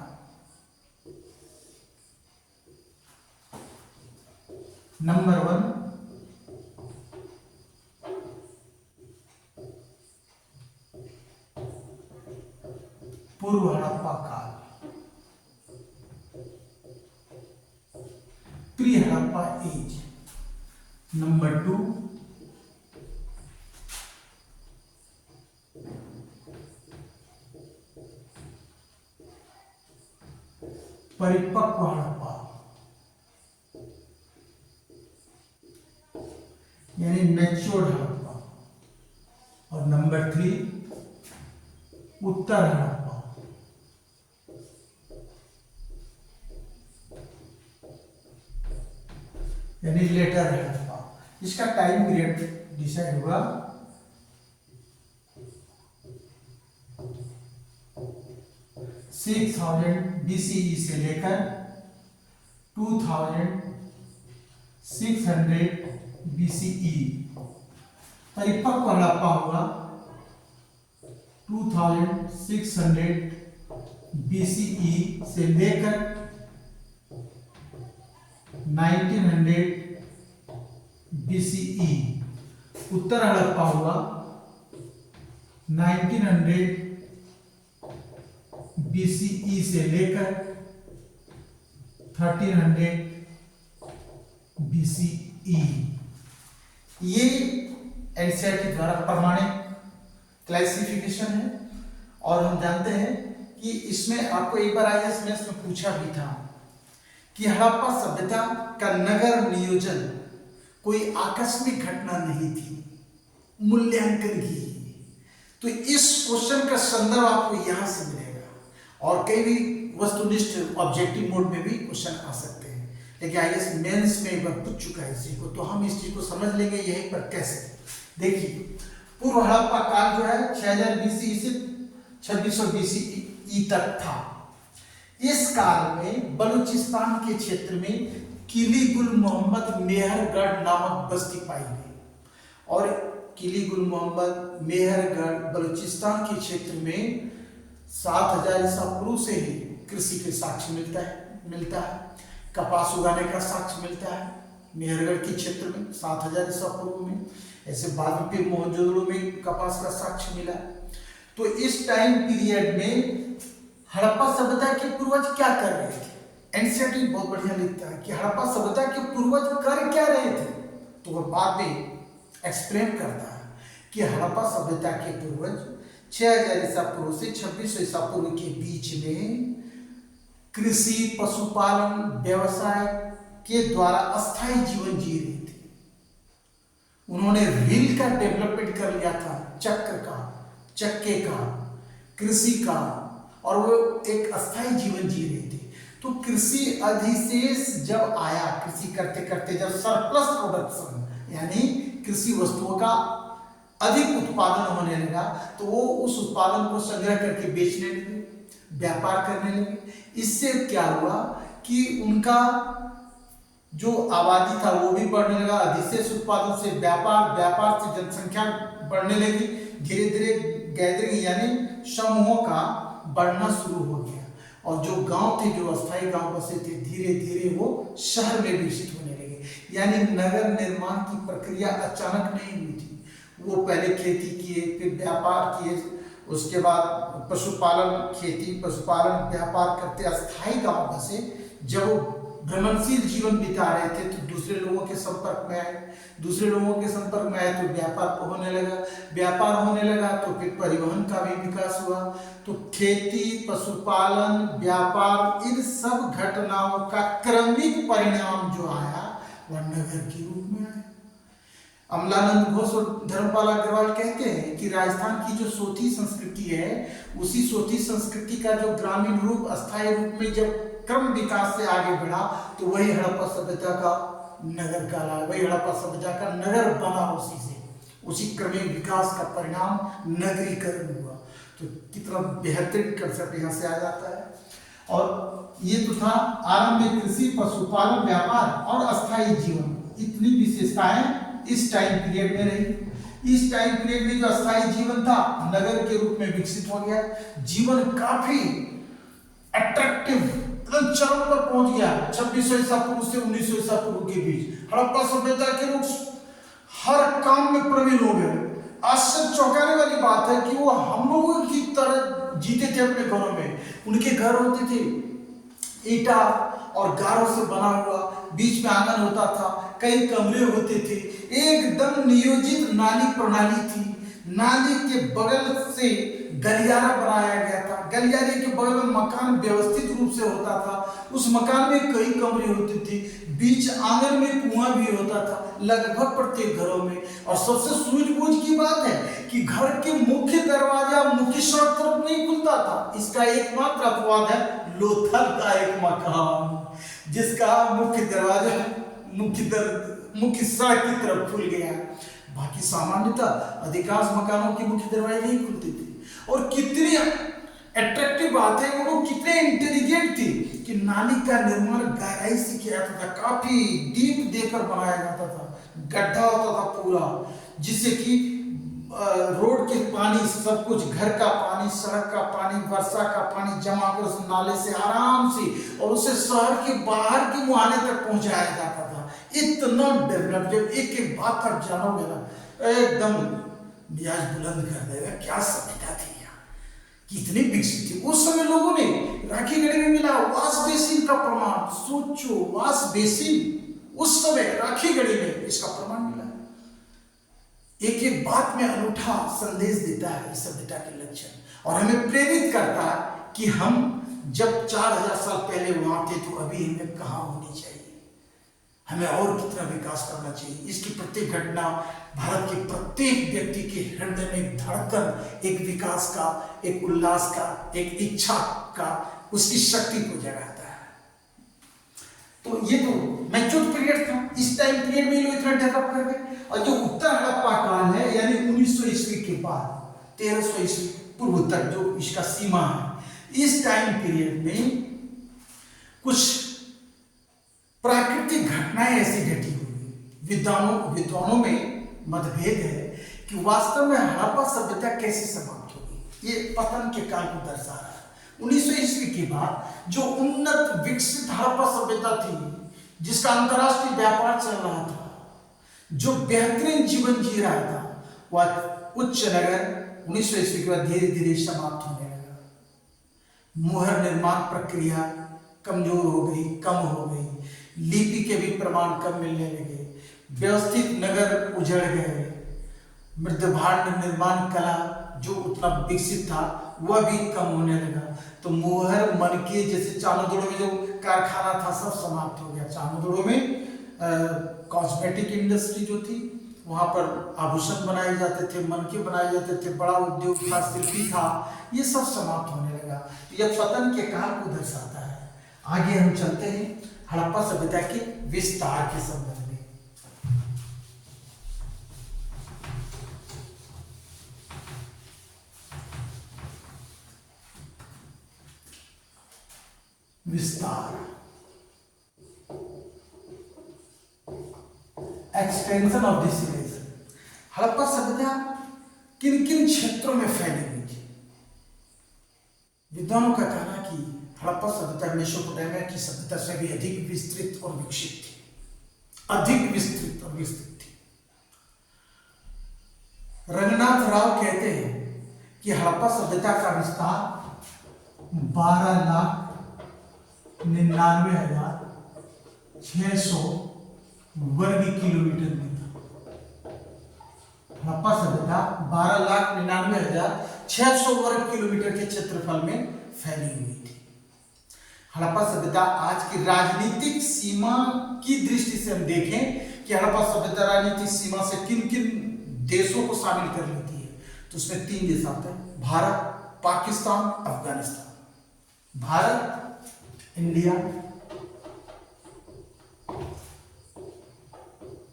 S1: नंबर 1, पूर्व हड़प्पा काल, प्री हड़प्पा एज। नंबर 2, परिपक्व हड़प्पा यानी मैच्योर्ड हड़प्पा। और नंबर 3, उत्तर हड़प्पा यानी लेटर हड़प्पा। इसका टाइम पीरियड डिसाइड हुआ 6000 बीसीई से लेकर 2600 बीसीई। परिपक्व हड़प्पा हुआ 2600 बीसीई से लेकर 1900 बीसीई। उत्तर हड़प्पा हुआ
S2: 1900 BCE से लेकर 1300 BCE, ये एनसीईआरटी द्वारा प्रमाणित क्लासिफिकेशन है। और हम जानते हैं कि इसमें आपको एक बार आईएएस में इसमें पूछा भी था कि हड़प्पा सभ्यता का नगर नियोजन कोई आकस्मिक घटना नहीं थी, मूल्यांकन की। तो इस क्वेश्चन का संदर्भ आपको यहां से मिलेगा, और कई भी वस्तुनिष्ठ ऑब्जेक्टिव मोड में भी क्वेश्चन आ सकते हैं, लेकिन आईएएस मेंस में एक बार पूछ चुका है इसी को, तो हम इस चीज को समझ लेंगे यहीं पर कैसे। देखिए, पूर्व हड़प्पा काल जो है 6000 बीसी से 2600 बीसीई तक था। इस काल में बलूचिस्तान के क्षेत्र में किली गुल मोहम्मद मेहरगढ़ नामक बस्ती पाई गई, और किली गुल मोहम्मद मेहरगढ़ बलूचिस्तान के क्षेत्र में 7000 ईसा पूर्व से ही कृषि के साक्ष्य मिलता है। कपास उगाने का साक्ष्य मिलता है मेहरगढ़ के क्षेत्र में 7000 ईसा पूर्व में। ऐसे बाद में फिर मोहनजोदड़ो में कपास का साक्ष्य मिला। तो इस टाइम पीरियड में हड़प्पा सभ्यता के पूर्वज क्या कर रहे थे? एनसीईआरटी बहुत बढ़िया लिखता है कि हड़प्पा सभ्यता के पूर्वज कर क्या रहे थे, तो वह बाद में एक्सप्लेन करता है कि हड़प्पा सभ्यता के पूर्वज 6000 ईसा पूर्व से 2600 ईसा पूर्व के बीच में कृषि, पशुपालन, व्यवसाय के द्वारा अस्थायी जीवन जी रहे थे। उन्होंने रील का डेवलपमेंट कर लिया था, चक्के का, कृषि का, और वो एक अस्थायी जीवन जी रहे थे। तो कृषि अधिशेष जब आया, कृषि करते करते जब सरप्लस प्रोडक्शन यानी कृषि वस्तुओं का अधिक उत्पादन होने लगा, तो वो उस उत्पादन को संग्रह करके बेचने लगे, व्यापार करने लगे। इससे क्या हुआ कि उनका जो आबादी था वो भी बढ़ने लगा। अधिशेष उत्पादन से व्यापार से जनसंख्या बढ़ने लगी। धीरे धीरे गैदरिंग यानी समूहों का बढ़ना शुरू हो गया, और जो गांव थे, जो अस्थायी गांव बसे थे, धीरे धीरे वो शहर में विकसित होने लगे। यानी नगर निर्माण की प्रक्रिया अचानक नहीं हुई थी। वो पहले खेती किए, फिर व्यापार किए, उसके बाद पशुपालन, खेती पशुपालन व्यापार करते अस्थायी गांव बसे। जब वो भ्रमणशील जीवन बिता रहे थे तो दूसरे लोगों के संपर्क में आए, तो व्यापार होने लगा तो फिर परिवहन का भी विकास हुआ। तो खेती, पशुपालन, व्यापार, इन सब घटनाओं का क्रमिक परिणाम जो आया वह नगर के रूप में आया। अमलानंद घोष और धर्मपाल अग्रवाल कहते हैं कि राजस्थान की जो सोथी संस्कृति है, उसी सोथी संस्कृति का जो ग्रामीण रूप, अस्थायी रूप में जब क्रम विकास से आगे बढ़ा, तो वही हड़प्पा सभ्यता का नगर कहलाया, वही हड़प्पा सभ्यता का नगर बना। उसी क्रमिक विकास का परिणाम नगरीकरण हुआ। तो कितना बेहतरीन कंसेप्ट यहाँ से आ जाता है। और ये तो था आरंभ में कृषि, पशुपालन, व्यापार और अस्थायी जीवन, इतनी विशेषताएं इस टाइम पीरियड में रही। इस टाइम पीरियड में जो अस्थायी जीवन था नगर के रूप में विकसित हो गया। जीवन काफी अट्रैक्टिव चरम पर पहुंच गया। 2600 ईसा पूर्व से 1900 ईसा पूर्व के बीच हड़प्पा सभ्यता के लोग हर काम में प्रवीण हो गए। आश्चर्य चौंकाने वाली बात है कि वो हम लोगों की तरह जीते थे अपने घरों में। उनके घर होते थे ईटा और गारों से बना हुआ, बीच में आंगन होता था, कई कमरे होते थे, एकदम नियोजित नाली प्रणाली थी। नाली के बगल से गलियारा बनाया गया था, गलियारे के बगल में मकान व्यवस्थित रूप से होता था। उस मकान में कई कमरे होते थे, बीच आंगन में कुआं भी होता था लगभग प्रत्येक घरों में। और सबसे सूझबूझ की बात है कि घर के मुख्य दरवाजा मुख्य सड़क तरफ नहीं खुलता था। इसका एकमात्र अपवाद है लोथल का एक मकान, जिसका मुख्य दरवाजा मुख्य सड़क की तरफ खुल गया। बाकी सामान्यतः अधिकांश मकानों के मुख्य दरवाजे नहीं खुलते थे। और कितनी अट्रैक्टिव बात है, वो कितने इंटेलिजेंट थे कि नाली का निर्माण गहराई से किया जाता था, काफी डीप देकर बनाया जाता था, गड्ढा होता था पूरा, जिससे कि रोड के पानी, सब कुछ, घर का पानी, सड़क का पानी, वर्षा का पानी जमा कर उस नाले से आराम से और उसे शहर के बाहर के मुहाने तक पहुंचाया जाता था। इतना डेवलप, जब एक एक बात आप जानोगे ना, एकदम
S1: मिजाज बुलंद कर देगा। क्या सभ्यता थी यार, कितनी विकसित थी उस समय। लोगों ने राखी गढ़ी में मिला वाश बेसिन का प्रमाण, सोचो वाश बेसिन उस समय राखी गढ़ी में इसका प्रमाण मिला। एक एक बात में अनूठा संदेश देता है इस सभ्यता के लक्षण, और हमें प्रेरित करता है कि हम जब 4000 साल पहले वहां थे तो अभी हमें कहाँ होनी चाहिए, हमें और कितना विकास करना चाहिए। इसकी प्रत्येक घटना भारत के प्रत्येक व्यक्ति के हृदय में धड़कन, एक विकास का, एक उल्लास का, एक इच्छा का, उसकी शक्ति को जगाता है। तो ये तो मैच्योर पीरियड था। इस टाइम पीरियड में लोग इतना डेवलप कर गए। और जो उत्तर हड़प्पा काल है यानी 1900 ईस्वी के बाद 1300 ईस्वी पूर्व तक जो इसका सीमा है, इस टाइम पीरियड में कुछ प्राकृतिक घटनाएं ऐसी घटी हुई। विद्वानों में मतभेद है कि वास्तव में हड़प्पा सभ्यता कैसे समाप्त होगी। ये पतन के काल को दर्शा रहा है। 1900 ईस्वी के बाद जो उन्नत विकसित हड़प्पा सभ्यता थी, जिसका अंतरराष्ट्रीय व्यापार चल रहा था, जो बेहतरीन जीवन जी रहा था, वह उच्च नगर 1900 ईस्वी के बाद धीरे धीरे समाप्त होने लगा। मोहर निर्माण प्रक्रिया कमजोर हो गई, कम हो गई, लिपि के भी प्रमाण कम मिलने लगे, व्यवस्थित नगर उजड़ गए, मृदभांड निर्माण कला जो उतना विकसित था वह भी कम होने लगा। तो मोहर मनके जैसे चानोदोड़ो में जो कारखाना था सब समाप्त हो गया। चानोदोड़ो में कॉस्मेटिक इंडस्ट्री जो थी, वहाँ पर आभूषण बनाए जाते थे, मनके बनाए जाते थे, बड़ा उद्योग था, शिल्पी था, ये सब समाप्त होने लगा। यह पतन के काल को दर्शाता है। आगे हम चलते हैं हड़प्पा सभ्यता के विस्तार के संबंध में। विस्तार, extension of this civilisation. Harappa सभ्यता किन किन क्षेत्रों में फैली हुई थी? विद्वानों का कहना कि हड़प्पा सभ्यता मेसोपोटामिया की सभ्यता से भी अधिक विस्तृत और विकसित थी, अधिक विस्तृत और विस्तृत थी। रंगनाथ राव कहते हैं कि हड़प्पा सभ्यता का विस्तार 12,99,600 वर्ग किलोमीटर में था। हड़प्पा सभ्यता 12,99,600 वर्ग किलोमीटर के क्षेत्रफल में फैली हुई थी। हड़प्पा सभ्यता आज की राजनीतिक सीमा की दृष्टि से हम देखें कि हड़प्पा सभ्यता राजनीतिक सीमा से किन किन देशों को शामिल कर लेती है, तो उसमें 3 देश आते हैं: भारत, पाकिस्तान, अफगानिस्तान। भारत, इंडिया,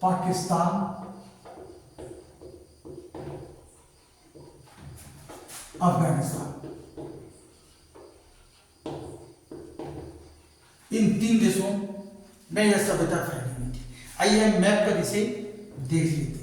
S1: पाकिस्तान, अफगानिस्तान। इन 3 देशों में यह सभ्यता फैली हुई थी। आइए हम मैप पर इसे देख लेते हैं।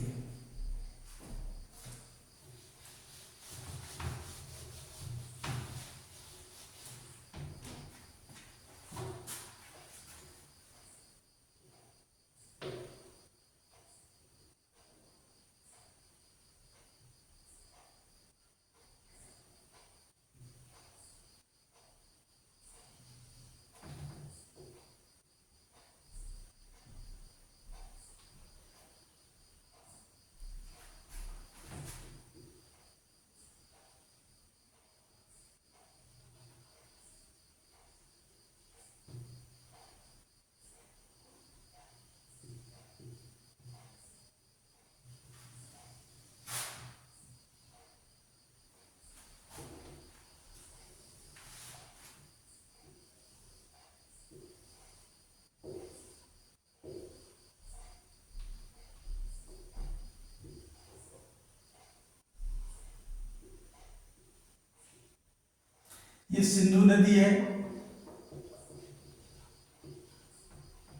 S1: ये सिंधु नदी है,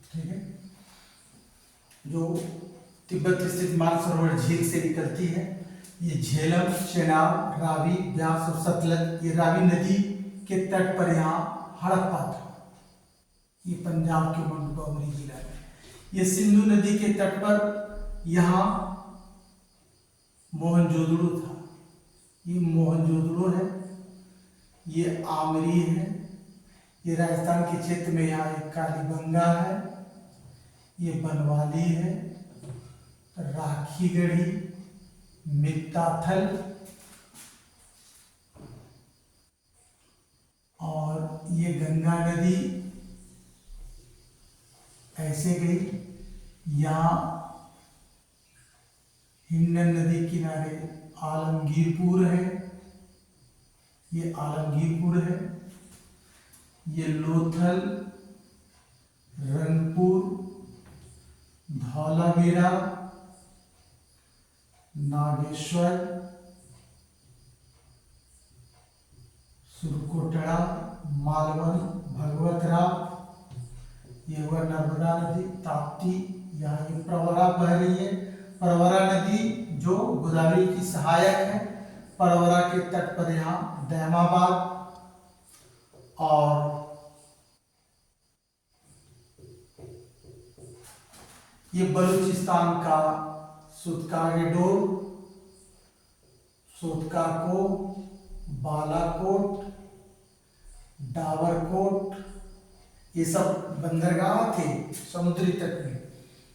S1: ठीक है, जो तिब्बत स्थित मानसरोवर झील से निकलती है। ये झेलम, चेनाब, रावी, ब्यास और सतलज, ये रावी नदी के तट पर यहाँ हड़प्पा था। ये पंजाब के मोंटगोमरी जिला में। ये सिंधु नदी के तट पर यहाँ
S2: मोहनजोदड़ो था। ये मोहनजोदड़ो है, ये आमरी है, ये राजस्थान के क्षेत्र में यहाँ एक कालीबंगा है, ये बनवाली है, राखीगढ़ी, मित्ताथल और ये गंगा नदी ऐसे गई। यहाँ हिंडन नदी किनारे आलमगीरपुर है, ये आलमगीरपुर है, ये लोथल, रंगपुर, धौलावीरा, नागेश्वर, सुरकोटड़ा, मालवन, भगवतराव, ये हुआ नर्मदा नदी, ताप्ती, यहाँ ये प्रवरा बह रही है। प्रवरा नदी जो गोदावरी की सहायक है। प्रवरा के तट पर यहाँ दैमाबाद और ये बलूचिस्तान का सुतकागेडोर, सोतकाको, बालाकोट, डाबरकोट, ये सब बंदरगाह थे समुद्री तट में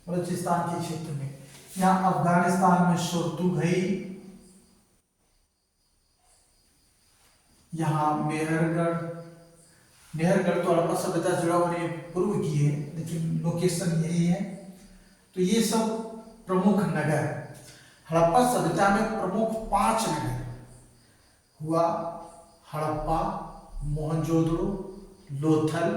S2: बलूचिस्तान के क्षेत्र में। यहाँ अफगानिस्तान में शोर्तुगई, यहाँ मेहरगढ़, मेहरगढ़ तो हड़प्पा सभ्यता से जुड़ा हुआ नहीं, पूर्व की है लेकिन लोकेशन यही है। तो ये सब प्रमुख नगर, हड़प्पा सभ्यता में प्रमुख 5 नगर हुआ हड़प्पा, मोहनजोदड़ो, लोथल,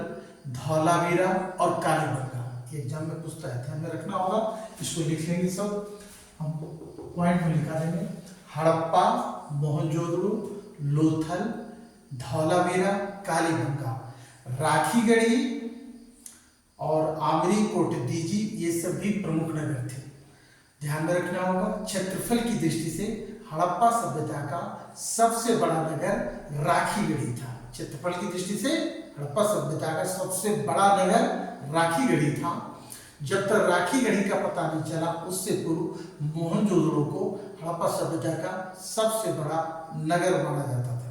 S2: धौलावीरा और कालीबंगा। एग्जाम में पूछता है, ध्यान में रखना होगा, इसको लिख लेंगे सब, हम पॉइंट में लिखा देंगे। हड़प्पा, मोहनजोदड़ो, लोथल, धौलावीरा, कालीबंगा, राखीगढ़ी और आमरी कोटदीजी, ये सभी प्रमुख नगर थे। ध्यान में रखना होगा, क्षेत्रफल की दृष्टि से हड़प्पा सभ्यता का सबसे बड़ा नगर राखीगढ़ी था। क्षेत्रफल की दृष्टि से हड़प्पा सभ्यता का सबसे बड़ा नगर राखीगढ़ी था। जब तक राखीगढ़ी का पता नहीं चला, उससे पूर्व मोहनजोदड़ो को हड़प्पा सभ्यता का सबसे बड़ा नगर माना जाता था।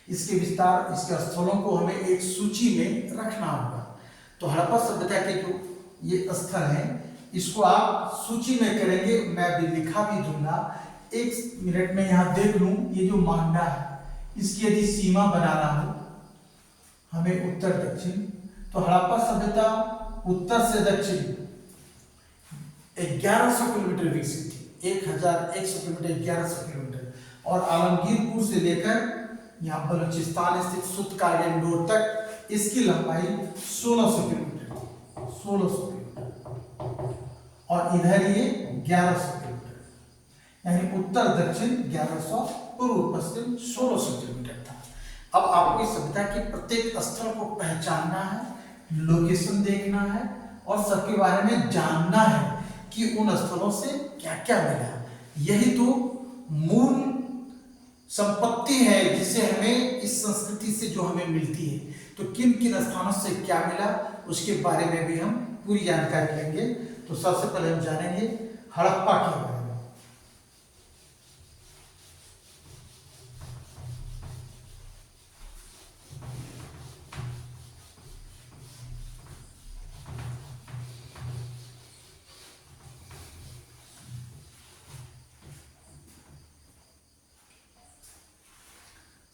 S2: इसके विस्तार, इसके स्थलों को हमें एक सूची में रखना होगा। तो हड़प्पा सभ्यता के जो ये स्थल हैं, इसको आप सूची में करेंगे, मैं भी लिखा भी दूंगा। 1 मिनट में यहाँ देख लूं, ये जो मांडा है इसकी यदि सीमा बनाना हो हमें उत्तर दक्षिण, तो हड़प्पा सभ्यता उत्तर से दक्षिण 1100 किलोमीटर विकसित थी, 1100 किलोमीटर, 1100 किलोमीटर। और आलमगीरपुर से लेकर यहाँ बलूचिस्तान स्थित सुतकागेडोर तक इसकी लंबाई 1600 किलोमीटर थी, 1600 किलोमीटर, और इधर ये 1100 किलोमीटर, यानी उत्तर दक्षिण 1100, पूर्व पश्चिम 1600 किलोमीटर था। अब आपको इस सभ्यता के प्रत्येक स्थल को पहचानना है, लोकेशन देखना है और सबके बारे में जानना है कि उन स्थलों से क्या क्या मिला। यही तो मूल संपत्ति है जिसे हमें इस संस्कृति से जो हमें मिलती है। तो किन किन स्थानों से क्या मिला उसके बारे में भी हम पूरी जानकारी लेंगे। तो सबसे पहले हम जानेंगे हड़प्पा के बारे में।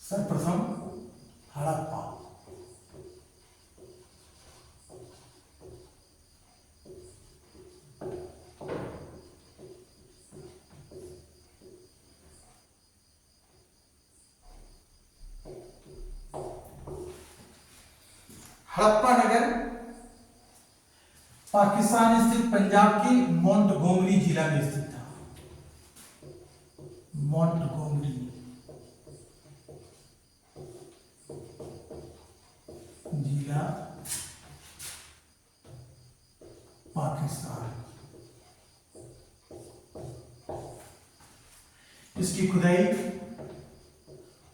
S2: सर्वप्रथम हड़प्पा। हड़प्पा नगर पाकिस्तान स्थित पंजाब के मोंटगोमरी जिला में स्थित था। मोंटगोमरी जिला, पाकिस्तान। इसकी खुदाई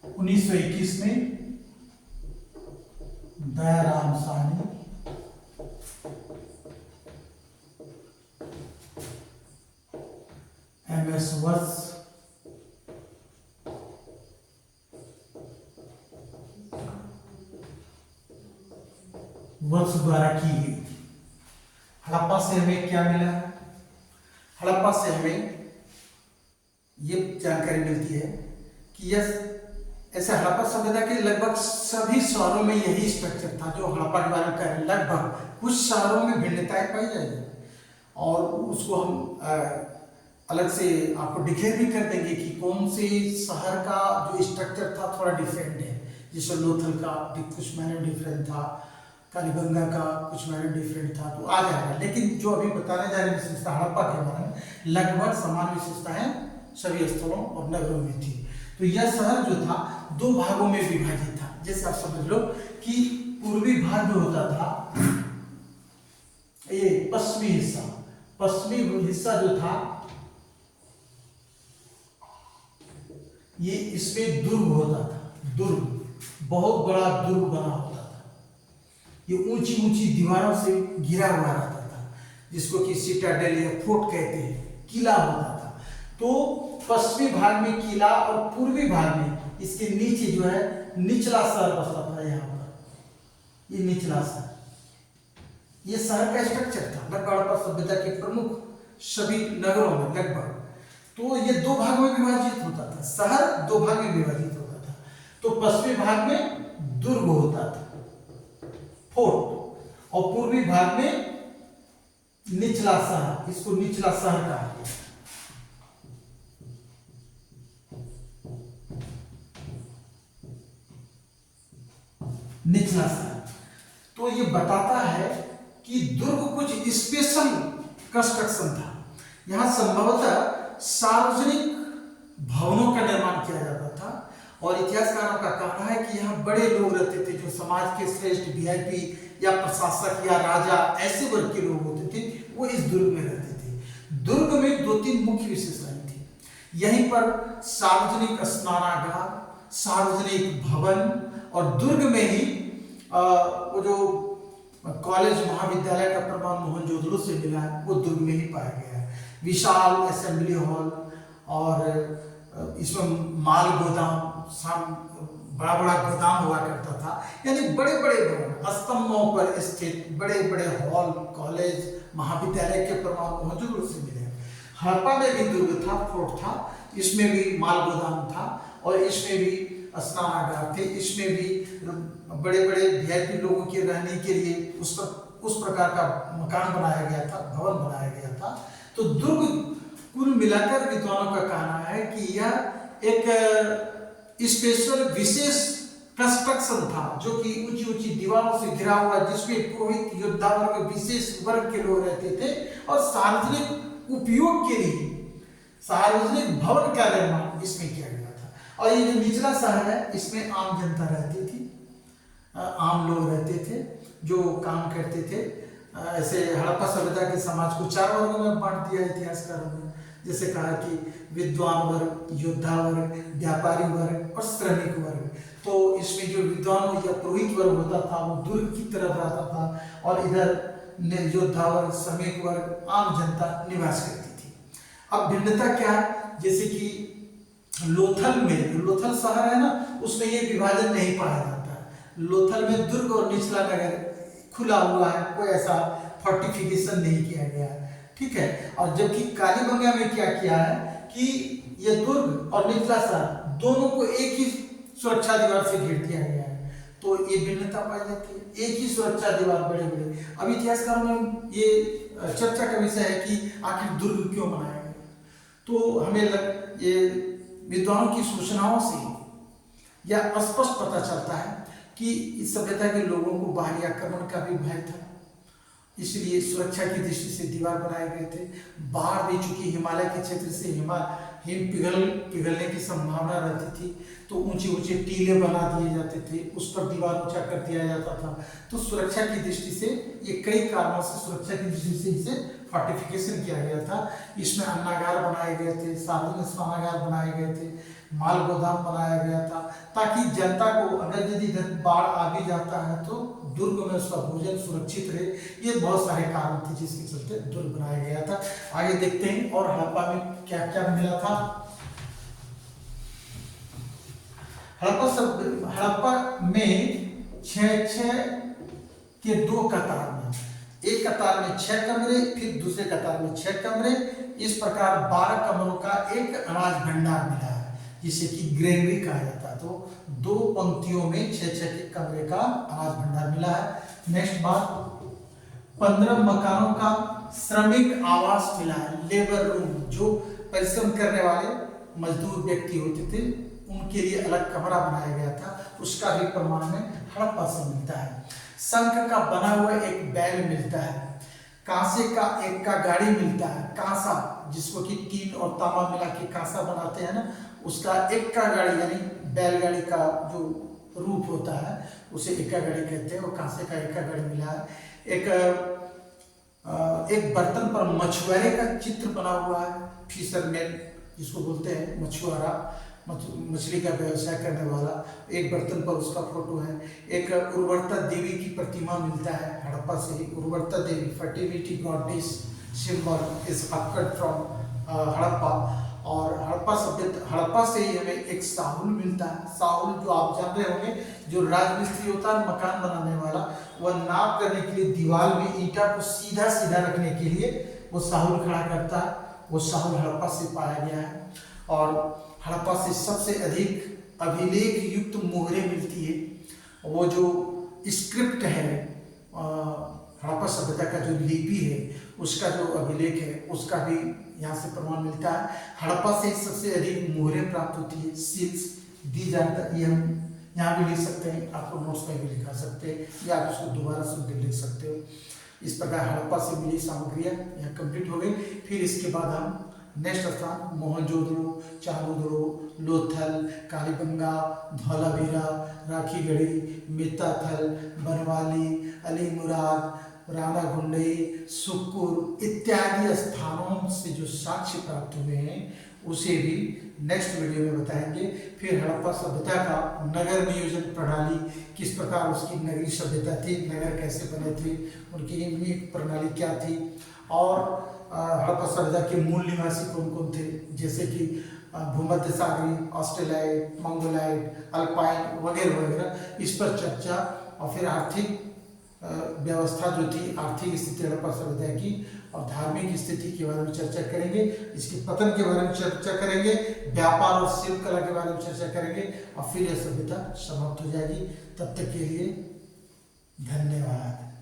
S2: 1921 में दयाराम साहनी, माइनस वर्ष द्वारा की गई थी। हड़प्पा से हमें क्या मिला? हड़प्पा से हमें ये जानकारी मिलती है कि यह ऐसे हड़प्पा सभ्यता के लगभग सभी शहरों में यही स्ट्रक्चर था जो हड़प्पा के बारे में कह रहे हैं। लगभग कुछ शहरों में भिन्नताएं पाई जाएगी और उसको हम अलग से आपको डिक्लेयर भी कर देंगे कि कौन से शहर का जो स्ट्रक्चर था थोड़ा डिफरेंट है। जैसे लोथल का कुछ मैंने डिफरेंट था, कालीबंगा का कुछ मैंने डिफरेंट था, तो आ जाएगा। लेकिन जो अभी बताने जा रहे हैं विशेषता हड़प्पा के बारे में लगभग समान विशेषताएं सभी स्थलों और नगरों में थी। तो यह शहर जो था दो भागों में विभाजित था। जैसे आप समझ लो कि पूर्वी भाग जो होता था, ये पश्चिमी हिस्सा जो था ये इसमें दुर्ग होता था। दुर्ग, बहुत बड़ा दुर्ग बना होता था। ये ऊंची ऊंची दीवारों से घिरा हुआ रहता था, जिसको कि सिटाडेल या फोर्ट कहते हैं, किला होता था। तो पश्चिमी भाग में किला और पूर्वी भाग में इसके नीचे जो है निचला शहर बसता था। यहाँ पर ये निचला शहर, ये शहर का स्ट्रक्चर था लगभग हड़प्पा सभ्यता के प्रमुख सभी नगरों में लगभग। तो ये दो भाग में विभाजित होता था, शहर दो भाग में विभाजित होता था। तो पश्चिमी भाग में दुर्ग होता था, फोर्ट, और पूर्वी भाग में निचला शहर, इसको निचला शहर कहा गया। निचला शहर तो ये बताता है कि दुर्ग कुछ स्पेशल कंस्ट्रक्शन था। यहां संभवतः सार्वजनिक भवनों का निर्माण किया जाता था और इतिहासकारों का कहना है कि यहाँ बड़े लोग रहते थे जो समाज के श्रेष्ठ वीआईपी या प्रशासक या राजा ऐसे वर्ग के लोग होते थे, वो इस दुर्ग में रहते थे। दुर्ग में दो तीन मुख्य विशेषताएं थी। यहीं पर सार्वजनिक स्नानागार, सार्वजनिक भवन, और दुर्ग में ही वो जो कॉलेज महाविद्यालय का प्रमाण मोहनजोदड़ो से मिला है वो दुर्ग में ही पाया गया है। विशाल असेंबली हॉल और इसमें माल गोदाम, बड़ा बड़ा गोदाम हुआ करता था। यानी बड़े बड़े भवन, स्तंभों पर स्थित बड़े बड़े हॉल, कॉलेज महाविद्यालय के प्रमाण मोहनजोदड़ो से मिले। हड़प्पा में भी दुर्ग था, फोर्ट था, इसमें भी माल गोदाम था और इसमें भी स्नानागार थे, इसमें भी बड़े बड़े वीआईपी लोगों के रहने के लिए उस प्रकार का मकान बनाया गया था, भवन बनाया गया था। तो दुर्ग कुल मिलाकर विद्वानों का कहना है कि यह एक स्पेशल विशेष कंस्ट्रक्शन था जो कि ऊंची ऊंची दीवारों से घिरा हुआ, जिसमें पुरोहित, योद्धा वर्ग, विशेष वर्ग के लोग रहते थे और सार्वजनिक उपयोग के लिए सार्वजनिक भवन का निर्माण इसमें किया गया था। और ये जो निचला शहर है इसमें आम जनता रहती थी, आम लोग रहते थे जो काम करते थे। ऐसे हड़प्पा सभ्यता के समाज को चार वर्गों में बांट दिया इतिहासकारों ने। जैसे कहा कि विद्वान वर्ग, योद्धा वर्ग, व्यापारी वर्ग और श्रमिक वर्ग। तो इसमें जो विद्वान या पुरोहित वर्ग होता था वो दुर्ग की तरफ रहता था और इधर योद्धा वर्ग, श्रमिक वर्ग, आम जनता निवास करती थी। अब भिन्नता क्या है, जैसे कि लोथल में, लोथल शहर है ना, उसमें ये विभाजन नहीं पाया जाता। लोथल में दुर्ग और निचला नगर खुला हुआ है, कोई ऐसा फोर्टिफिकेशन नहीं किया गया है, ठीक है। और जबकि कालीबंगा में क्या किया है कि ये दुर्ग और निचला शहर दोनों को एक ही सुरक्षा दीवार से घेर दिया गया है। तो ये भिन्नता पाई जाती है, एक ही सुरक्षा दीवार, बड़े बड़े। अब इतिहासकारों में ये चर्चा का विषय है कि आखिर दुर्ग क्यों बनाया गया। तो हमें ये विद्वानों की सूचनाओं से यह स्पष्ट पता चलता है कि इस सभ्यता के लोगों को बाहरी आक्रमण का भी भय था, इसलिए सुरक्षा की दृष्टि से दीवार बनाए गए थे। बाढ़ भी चूंकि हिमालय के क्षेत्र से हिम पिघलने की संभावना रहती थी, तो ऊंचे ऊंचे टीले बना दिए जाते थे, उस पर दीवार ऊंचा कर दिया जाता था। तो सुरक्षा की दृष्टि से ये कई कारणों से सुरक्षा की दृष्टि से इसे फोर्टिफिकेशन किया गया था। इसमें अन्नागार बनाए गए थे, सार्वजनिक स्नानागार बनाए गए थे, माल गोदाम बनाया गया था, ताकि जनता को अगर यदि इधर बाढ़ आ भी जाता है तो दुर्ग में उसका भोजन सुरक्षित रहे। ये बहुत सारे कारण थे जिसके चलते दुर्ग बनाया गया था। आगे देखते हैं और हड़प्पा में क्या क्या मिला था। हड़प्पा में 6 के 2 कतार में, एक कतार में 6 कमरे, फिर दूसरे कतार में 6 कमरे, इस प्रकार 12 कमरों का एक अनाज भंडार मिला है, जिसे कि ग्रेनरी कहा जाता है। तो 2 पंक्तियों में 6 के कमरे का अनाज भंडार मिला है। नेक्स्ट बात, 15 मकानों का श्रमिक आवास मिला है, लेबर रूम। जो परिश्रम करने वाले मजदूर व्यक्ति होते थे उनके लिए अलग कमरा बनाया गया था, उसका भी प्रमाण में हड़प्पा से मिलता है। शंख का बना हुआ एक बैल मिलता है, कांसे का एक का गाड़ी मिलता है, कांसा जिसको कि टीन और तांबा मिला के कांसा बनाते हैं ना, उसका एक का गाड़ी यानी बैलगाड़ी का जो रूप होता है उसे एक्का गाड़ी कहते हैं। वो कांसे का एक्का गाड़ी मिला है। एक बर्तन पर मछुआरे का चित्र बना हुआ है, फिशरमैन जिसको बोलते हैं, मछुआरा, मछली का व्यवसाय करने वाला। एक बर्तन पर उसका फोटो है। एक उर्वरता देवी की प्रतिमा मिलता है हड़प्पा से ही। उर्वरता देवी, fertility goddess symbol is occurred from Harappa. और हड़प्पा से ही हमें एक साहुल मिलता है। साहुल जो आप जान रहे होंगे, जो राजमिस्त्री होता है मकान बनाने वाला, वह नाप करने के लिए दीवार में ईंटा को सीधा सीधा रखने के लिए वो साहुल खड़ा करता है। वो साहुल हड़प्पा से पाया गया है। और हड़प्पा से सबसे अधिक अभिलेख युक्त मोहरें मिलती है। वो जो स्क्रिप्ट है हड़प्पा सभ्यता का जो लिपि है उसका जो अभिलेख है उसका भी यहाँ से प्रमाण मिलता है। हड़प्पा से सबसे अधिक मोहरें प्राप्त होती है, सील्स दी जाता है। ये हम यहाँ भी लिख सकते हैं, आपको नोट्स में भी लिखा सकते हैं या आप उसको दोबारा सुन के लिख सकते हो। इस प्रकार हड़प्पा से मिली सामग्रियाँ यहाँ कंप्लीट हो गई। फिर इसके बाद हम नेक्स्ट स्थान मोहनजोदड़ो, चामुंडो, लोथल, कालीबंगा, धौलावीरा, राखीगढ़ी, मित्ताथल, बनवाली, अलीमुराद, राणा गुंडई, सुक्कुर इत्यादि स्थानों से जो साक्ष्य प्राप्त हुए हैं उसे भी नेक्स्ट वीडियो में बताएंगे। फिर हड़प्पा सभ्यता का नगर नियोजन प्रणाली, किस प्रकार उसकी नगरीय सभ्यता थी, नगर कैसे बने थे, उनकी नीति प्रणाली क्या थी, और हड़प्पा सभ्यता के मूल निवासी कौन कौन थे, जैसे कि भूमध्य सागरी, ऑस्ट्रेलाइट, मंगोलाइट, अल्पाइन वगैरह वगैरह, इस पर चर्चा। और फिर आर्थिक व्यवस्था जो थी, आर्थिक स्थिति हड़प्पा सभ्यता की और धार्मिक स्थिति के बारे में चर्चा करेंगे। इसके पतन के बारे में चर्चा करेंगे, व्यापार और शिल्प कला के बारे में चर्चा करेंगे और फिर यह सभ्यता समाप्त हो जाएगी। तब तक के लिए धन्यवाद।